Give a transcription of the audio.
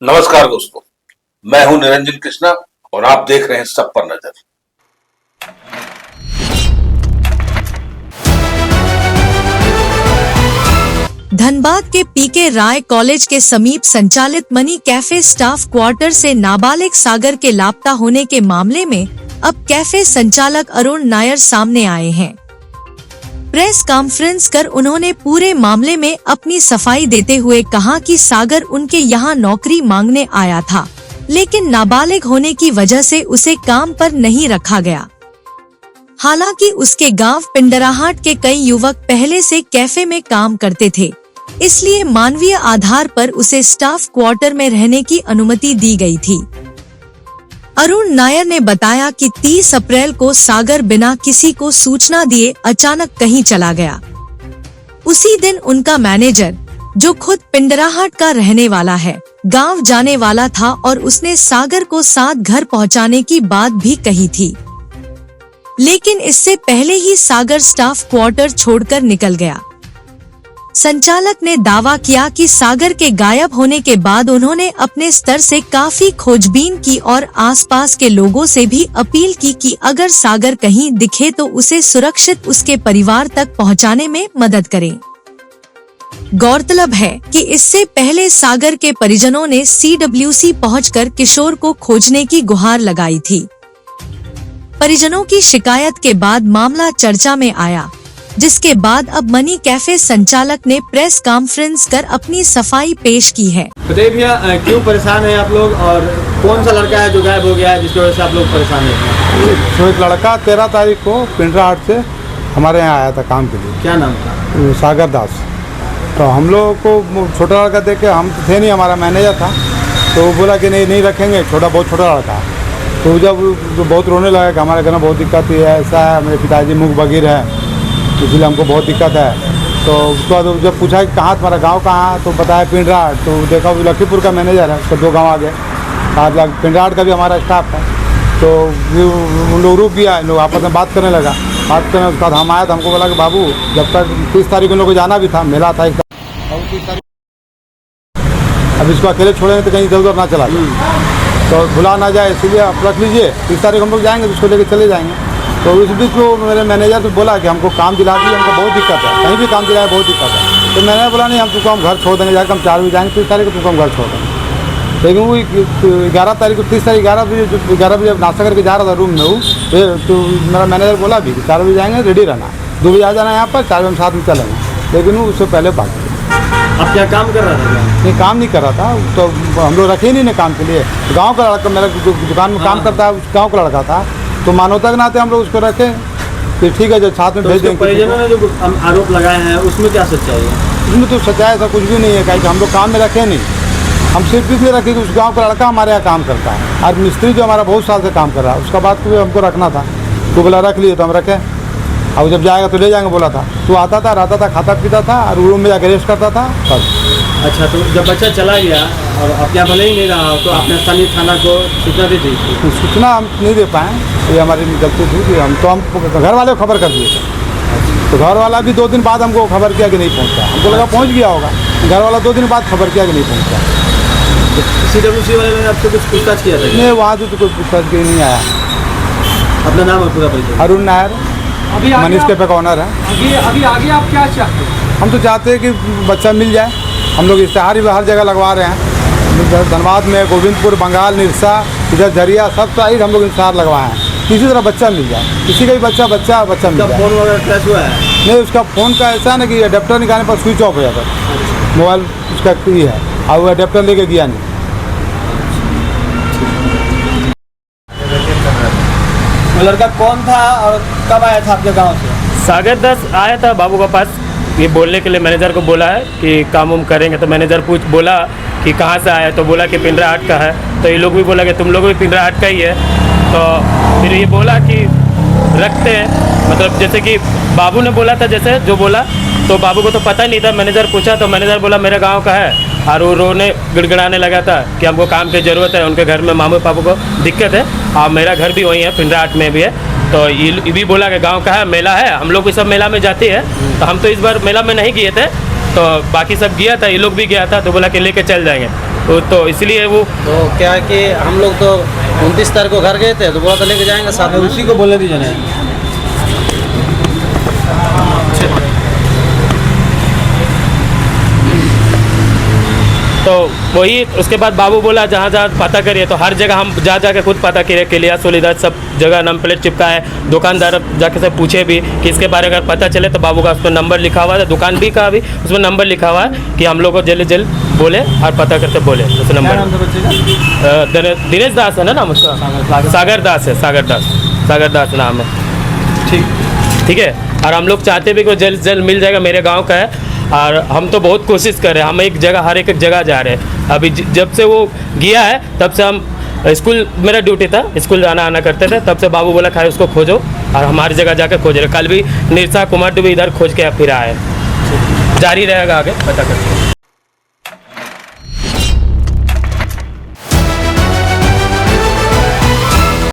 नमस्कार दोस्तों, मैं हूं निरंजन कृष्णा और आप देख रहे हैं सब पर नजर। धनबाद के पीके राय कॉलेज के समीप संचालित मनी कैफे स्टाफ क्वार्टर से नाबालिग सागर के लापता होने के मामले में अब कैफे संचालक अरुण नायर सामने आए हैं। प्रेस कॉन्फ्रेंस कर उन्होंने पूरे मामले में अपनी सफाई देते हुए कहा कि सागर उनके यहाँ नौकरी मांगने आया था, लेकिन नाबालिग होने की वजह से उसे काम पर नहीं रखा गया। हालांकि उसके गांव पिंडराहाट के कई युवक पहले से कैफे में काम करते थे, इसलिए मानवीय आधार पर उसे स्टाफ क्वार्टर में रहने की अनुमति दी गई थी। अरुण नायर ने बताया कि 30 अप्रैल को सागर बिना किसी को सूचना दिए अचानक कहीं चला गया। उसी दिन उनका मैनेजर, जो खुद पिंडराहाट का रहने वाला है, गांव जाने वाला था और उसने सागर को साथ घर पहुंचाने की बात भी कही थी, लेकिन इससे पहले ही सागर स्टाफ क्वार्टर छोड़कर निकल गया। संचालक ने दावा किया कि सागर के गायब होने के बाद उन्होंने अपने स्तर से काफी खोजबीन की और आसपास के लोगों से भी अपील की कि अगर सागर कहीं दिखे तो उसे सुरक्षित उसके परिवार तक पहुंचाने में मदद करें। गौरतलब है कि इससे पहले सागर के परिजनों ने CWC पहुंचकर किशोर को खोजने की गुहार लगाई थी। परिजनों की शिकायत के बाद मामला चर्चा में आया, जिसके बाद अब मनी कैफे संचालक ने प्रेस कॉन्फ्रेंस कर अपनी सफाई पेश की है। बताइए भैया, क्यों परेशान हैं आप लोग और कौन सा लड़का है जो गायब हो गया है जिसकी वजह से आप लोग परेशान हैं? तो एक लड़का 13 तारीख को पिंडराहाट से हमारे यहाँ आया था काम के लिए। क्या नाम था? सागर दास। तो हम लोग को छोटा लड़का देख के, हम तो थे नहीं, हमारा मैनेजर था, तो वो बोला कि नहीं रखेंगे, बहुत छोटा लड़का। तो जब बहुत रोने लगा कि हमारे घर में बहुत दिक्कत है, ऐसा है, मेरे पिताजी मुख बगीर है, इसलिए हमको बहुत दिक्कत है। तो उसके बाद जब पूछा कि कहाँ तुम्हारा गांव कहाँ है, तो बताया पिंडराहाट। तो देखा वो लखीपुर का मैनेजर है, उसका 2 गांव आगे। पिंडराहाट का भी हमारा स्टाफ है। तो उन लोग रुक गया, लोग आपस में बात करने लगा। बात करने उसके बाद हम आया तो हमको बोला कि बाबू, जब तक 30 तारीख उन लोग को जाना भी था, मेला था 30 तारीख, अब इसको अकेले छोड़ेंगे तो कहीं इधर उधर ना चला जाए, तो भुला ना जाए, इसलिए आप रख लीजिए। 30 तारीख हम लोग जाएंगे तो उसको लेकर चले जाएंगे। तो इस बीच को मेरे मैनेजर तो बोला कि हमको काम दिला दीजिए, हमको बहुत दिक्कत है, कहीं भी काम दिलाए बहुत दिक्कत है। तो मैंने बोला नहीं, हम तुमको हम घर छोड़ देंगे, जाकर हम 4 बजे जाएंगे, 30 तारीख को तुमको हम घर छोड़ देंगे। लेकिन वो 11 तारीख को 30 तारीख 11 बजे नाश्ता करके जा रहा था रूम में, वो तो मेरा मैनेजर बोला भी कि 4 बजे जाएंगे, रेडी रहना, 2 बजे आ जाना यहाँ पर, 4 बजे हम साथ में चलेंगे। लेकिन वो उससे पहले भाग गया। आप क्या काम कर रहा था? नहीं, काम नहीं कर रहा था, तो हम लोग रखे ही नहीं काम के लिए। गाँव का लड़का, मेरा दुकान में काम करता है, उस गाँव का लड़का था, तो मानवता के नाते हम लोग उसको रखें, फिर ठीक है, जो साथ में भेज देंगे। परिजनों ने जो आरोप लगाए हैं उसमें क्या सच्चाई है? उसमें तो सच्चाई ऐसा कुछ भी नहीं है, कि हम लोग काम में रखे नहीं, हम सिर्फ इसलिए रखे कि उस गांव का लड़का हमारे यहाँ काम करता है, और मिस्त्री जो हमारा बहुत साल से काम कर रहा है, उसका बात को हमको रखना था, तो बोला रख लिए, तो हम रखें। अब जब जाएगा तो ले जाएंगे बोला था। तो आता था, रहता था, खाता पीता था और रूम में जाकर रेस्ट करता था बस। अच्छा, तो जब बच्चा चला गया और आप यहाँ भले ही नहीं रहा, तो आपने स्थानीय थाना को सूचना दी थी? सूचना हम नहीं दे पाए, ये हमारी गलती थी कि हम घर वाले को खबर कर दिए थे। तो घर वाला भी 2 दिन बाद हमको खबर किया कि नहीं पहुँचा, हमको लगा पहुँच गया होगा। घर वाला 2 दिन बाद खबर किया कि नहीं पहुँचा। CWC वाले ने आपसे कुछ पूछताछ किया था? नहीं, वहाँ से तो कोई पूछताछ के नहीं आया। अपना नाम और पूरा परिचय? अरुण नायर, मनीष कैफे का ऑनर है। अभी आगे आप क्या चाहते हैं? हम तो चाहते हैं कि बच्चा मिल जाए। हम लोग इश्तेहार ही हर जगह लगवा रहे हैं, धनबाद में, गोविंदपुर, बंगाल, निरसा, इधर झरिया, सब साइड हम लोग इश्तेहार लगवाए हैं, किसी तरह बच्चा मिल जाए, किसी का भी बच्चा मिल जाए। फोन वगैरह क्रैश हुआ है? नहीं, उसका फ़ोन का ऐसा ना कि अडेप्टर निकालने पर स्विच ऑफ हो जाता है, मोबाइल उसका ये है, और वो अडेप्टर लेके गया नहीं। लड़का कौन था और कब आया था आपके गांव से? सागर दास आया था बाबू के पास, ये बोलने के लिए मैनेजर को बोला है कि काम उम करेंगे। तो मैनेजर बोला कि कहाँ से आया, तो बोला कि पिंडराहाट का है। तो ये लोग भी बोला कि तुम लोग भी पिंडराहाट का ही है। तो फिर ये बोला कि रखते हैं, मतलब जैसे कि बाबू ने बोला था, जैसे जो बोला, तो बाबू को तो पता ही नहीं था। मैनेजर पूछा तो मैनेजर बोला मेरे गाँव का है, और वो रोने गिड़गिड़ाने लगा था कि हमको काम की ज़रूरत है, उनके घर में मामू पापा को दिक्कत है, और मेरा घर भी वहीं है, पिंडराहाट में भी है। तो ये भी बोला कि गांव का है, मेला है, हम लोग भी सब मेला में जाते हैं। तो हम तो इस बार मेला में नहीं गए थे, तो बाकी सब गया था, ये लोग भी गया था, तो बोला कि लेके चल जाएंगे। तो इसलिए वो तो क्या है कि हम लोग तो 29 तारीख को घर गए थे, तो बोला तो लेके जाएंगे साथ में। उसी को बोलने दीजिए ना। तो वही उसके बाद बाबू बोला जहाँ जहाँ पता करिए, तो हर जगह हम जा के खुद पता करिए, किलिया सोलीदार सब जगह नंबर प्लेट चिपका है। दुकानदार जाके से पूछे भी कि इसके बारे में अगर पता चले तो बाबू का उस पर नंबर लिखा हुआ है, दुकान भी का भी उसमें नंबर लिखा हुआ है कि हम लोग को जल्द जल्द बोले और पता करते बोले उस क्या नंबर। नाम था बच्चे का? दिनेश दास है ना नाम उसका, सागर दास है, सागर दास नाम है। ठीक है। और हम लोग चाहते भी कि जल्द जल्द मिल जाएगा, मेरे गांव का है। और हम तो बहुत कोशिश कर रहे हैं, हम एक जगह हर एक जगह जा रहे हैं। अभी जब से वो गया है तब से हम स्कूल, मेरा ड्यूटी था, स्कूल जाना आना करते थे, तब से बाबू बोला खाली उसको खोजो, और हमारी जगह जाकर खोज रहे। कल भी निरसा कुमार भी इधर खोज के फिर आए, जारी रहेगा आगे पता करके।